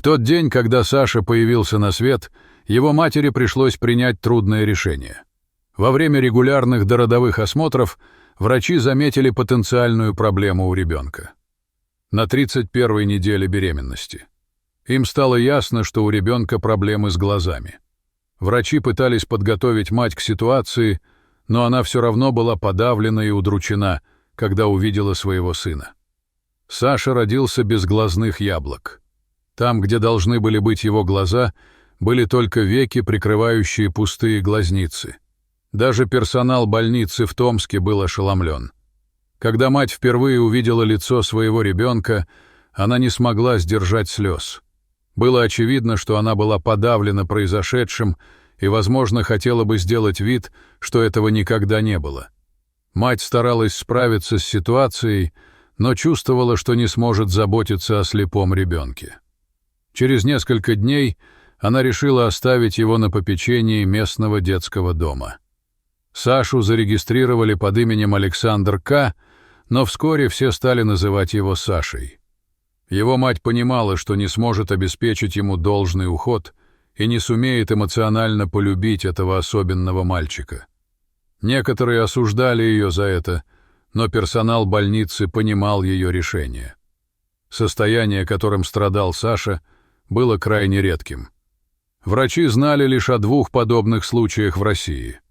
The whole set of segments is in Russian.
В тот день, когда Саша появился на свет, его матери пришлось принять трудное решение. Во время регулярных дородовых осмотров врачи заметили потенциальную проблему у ребенка. На 31-й неделе беременности. Им стало ясно, что у ребенка проблемы с глазами. Врачи пытались подготовить мать к ситуации, но она все равно была подавлена и удручена, когда увидела своего сына. Саша родился без глазных яблок. Там, где должны были быть его глаза, были только веки, прикрывающие пустые глазницы. Даже персонал больницы в Томске был ошеломлен. Когда мать впервые увидела лицо своего ребенка, она не смогла сдержать слез. Было очевидно, что она была подавлена произошедшим и, возможно, хотела бы сделать вид, что этого никогда не было. Мать старалась справиться с ситуацией, но чувствовала, что не сможет заботиться о слепом ребенке. Через несколько дней она решила оставить его на попечении местного детского дома. Сашу зарегистрировали под именем Александр К., но вскоре все стали называть его Сашей. Его мать понимала, что не сможет обеспечить ему должный уход и не сумеет эмоционально полюбить этого особенного мальчика. Некоторые осуждали ее за это, но персонал больницы понимал ее решение. Состояние, которым страдал Саша, было крайне редким. Врачи знали лишь о 2 подобных случаях в России.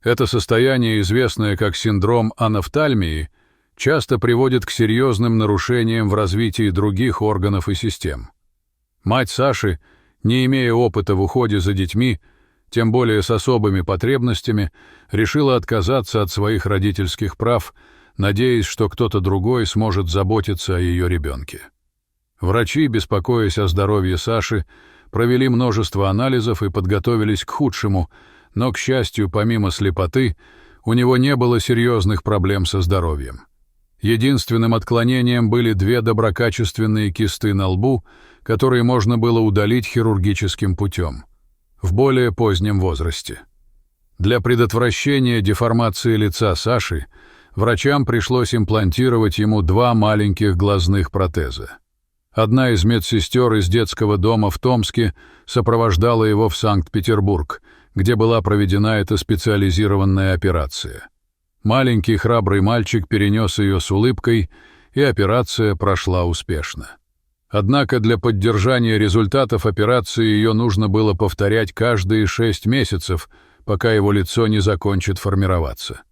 Это состояние, известное как синдром анафтальмии, часто приводит к серьезным нарушениям в развитии других органов и систем. Мать Саши, не имея опыта в уходе за детьми, тем более с особыми потребностями, решила отказаться от своих родительских прав, надеясь, что кто-то другой сможет заботиться о ее ребенке. Врачи, беспокоясь о здоровье Саши, провели множество анализов и подготовились к худшему, но, к счастью, помимо слепоты, у него не было серьезных проблем со здоровьем. Единственным отклонением были 2 доброкачественные кисты на лбу, которые можно было удалить хирургическим путем, в более позднем возрасте. Для предотвращения деформации лица Саши врачам пришлось имплантировать ему 2 маленьких глазных протеза. Одна из медсестер из детского дома в Томске сопровождала его в Санкт-Петербург, где была проведена эта специализированная операция. Маленький храбрый мальчик перенес ее с улыбкой, и операция прошла успешно. Однако для поддержания результатов операции ее нужно было повторять каждые 6 месяцев, пока его лицо не закончит формироваться.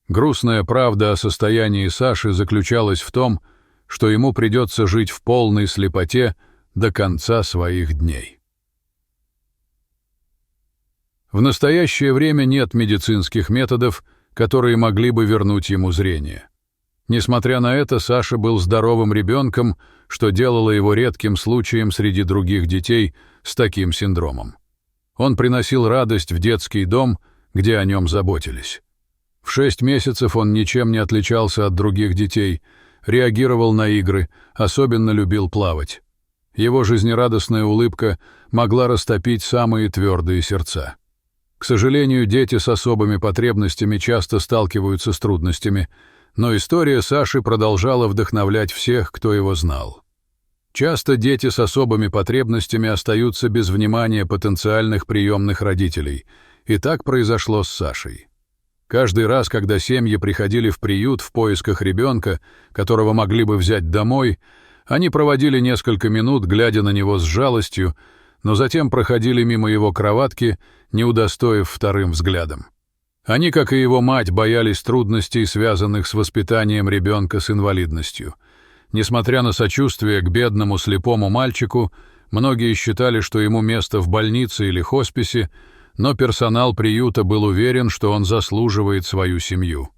Грустная правда о состоянии Саши заключалась в том, что ему придется жить в полной слепоте до конца своих дней. В настоящее время нет медицинских методов, которые могли бы вернуть ему зрение. Несмотря на это, Саша был здоровым ребенком, что делало его редким случаем среди других детей с таким синдромом. Он приносил радость в детский дом, где о нем заботились. В 6 месяцев он ничем не отличался от других детей, реагировал на игры, особенно любил плавать. Его жизнерадостная улыбка могла растопить самые твердые сердца. К сожалению, дети с особыми потребностями часто сталкиваются с трудностями, но история Саши продолжала вдохновлять всех, кто его знал. Часто дети с особыми потребностями остаются без внимания потенциальных приемных родителей, и так произошло с Сашей. Каждый раз, когда семьи приходили в приют в поисках ребенка, которого могли бы взять домой, они проводили несколько минут, глядя на него с жалостью, но затем проходили мимо его кроватки, не удостоив вторым взглядом. Они, как и его мать, боялись трудностей, связанных с воспитанием ребенка с инвалидностью. Несмотря на сочувствие к бедному слепому мальчику, многие считали, что ему место в больнице или хосписе, но персонал приюта был уверен, что он заслуживает свою семью.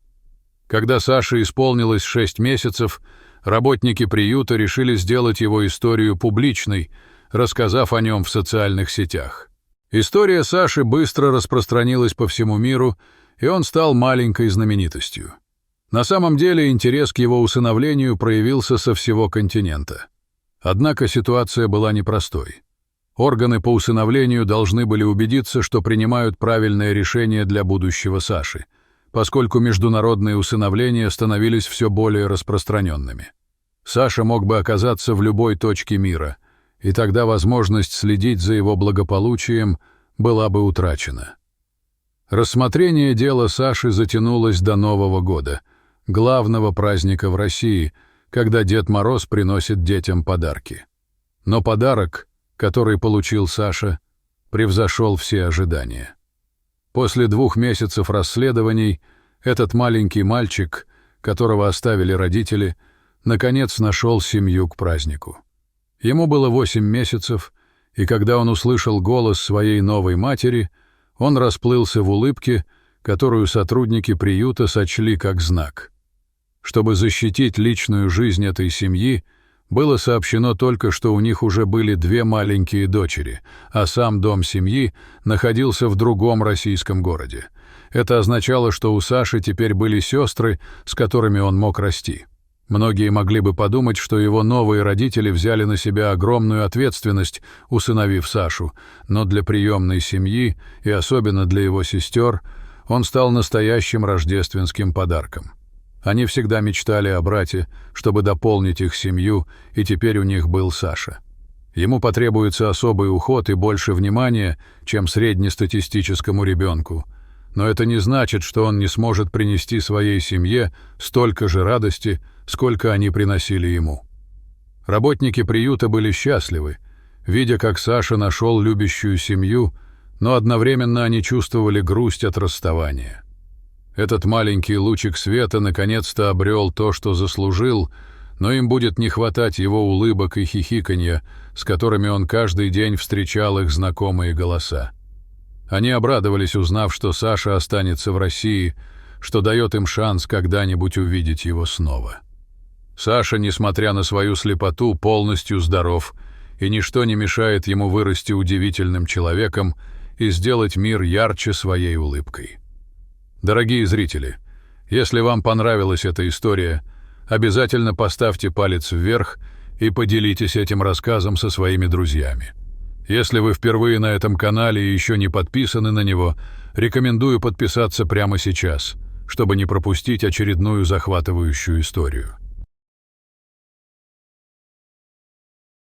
Когда Саше исполнилось 6 месяцев, работники приюта решили сделать его историю публичной, рассказав о нем в социальных сетях. История Саши быстро распространилась по всему миру, и он стал маленькой знаменитостью. На самом деле интерес к его усыновлению проявился со всего континента. Однако ситуация была непростой. Органы по усыновлению должны были убедиться, что принимают правильное решение для будущего Саши, поскольку международные усыновления становились все более распространенными. Саша мог бы оказаться в любой точке мира, и тогда возможность следить за его благополучием была бы утрачена. Рассмотрение дела Саши затянулось до Нового года, главного праздника в России, когда Дед Мороз приносит детям подарки. Но подарок, который получил Саша, превзошел все ожидания. После 2 месяцев расследований этот маленький мальчик, которого оставили родители, наконец нашел семью к празднику. Ему было 8 месяцев, и когда он услышал голос своей новой матери, он расплылся в улыбке, которую сотрудники приюта сочли как знак. Чтобы защитить личную жизнь этой семьи, было сообщено только, что у них уже были 2 маленькие дочери, а сам дом семьи находился в другом российском городе. Это означало, что у Саши теперь были сестры, с которыми он мог расти. Многие могли бы подумать, что его новые родители взяли на себя огромную ответственность, усыновив Сашу, но для приемной семьи, и особенно для его сестер, он стал настоящим рождественским подарком. Они всегда мечтали о брате, чтобы дополнить их семью, и теперь у них был Саша. Ему потребуется особый уход и больше внимания, чем среднестатистическому ребенку. Но это не значит, что он не сможет принести своей семье столько же радости, сколько они приносили ему. Работники приюта были счастливы, видя, как Саша нашел любящую семью, но одновременно они чувствовали грусть от расставания. Этот маленький лучик света наконец-то обрел то, что заслужил, но им будет не хватать его улыбок и хихиканья, с которыми он каждый день встречал их знакомые голоса. Они обрадовались, узнав, что Саша останется в России, что дает им шанс когда-нибудь увидеть его снова. Саша, несмотря на свою слепоту, полностью здоров, и ничто не мешает ему вырасти удивительным человеком и сделать мир ярче своей улыбкой. Дорогие зрители, если вам понравилась эта история, обязательно поставьте палец вверх и поделитесь этим рассказом со своими друзьями. Если вы впервые на этом канале и еще не подписаны на него, рекомендую подписаться прямо сейчас, чтобы не пропустить очередную захватывающую историю.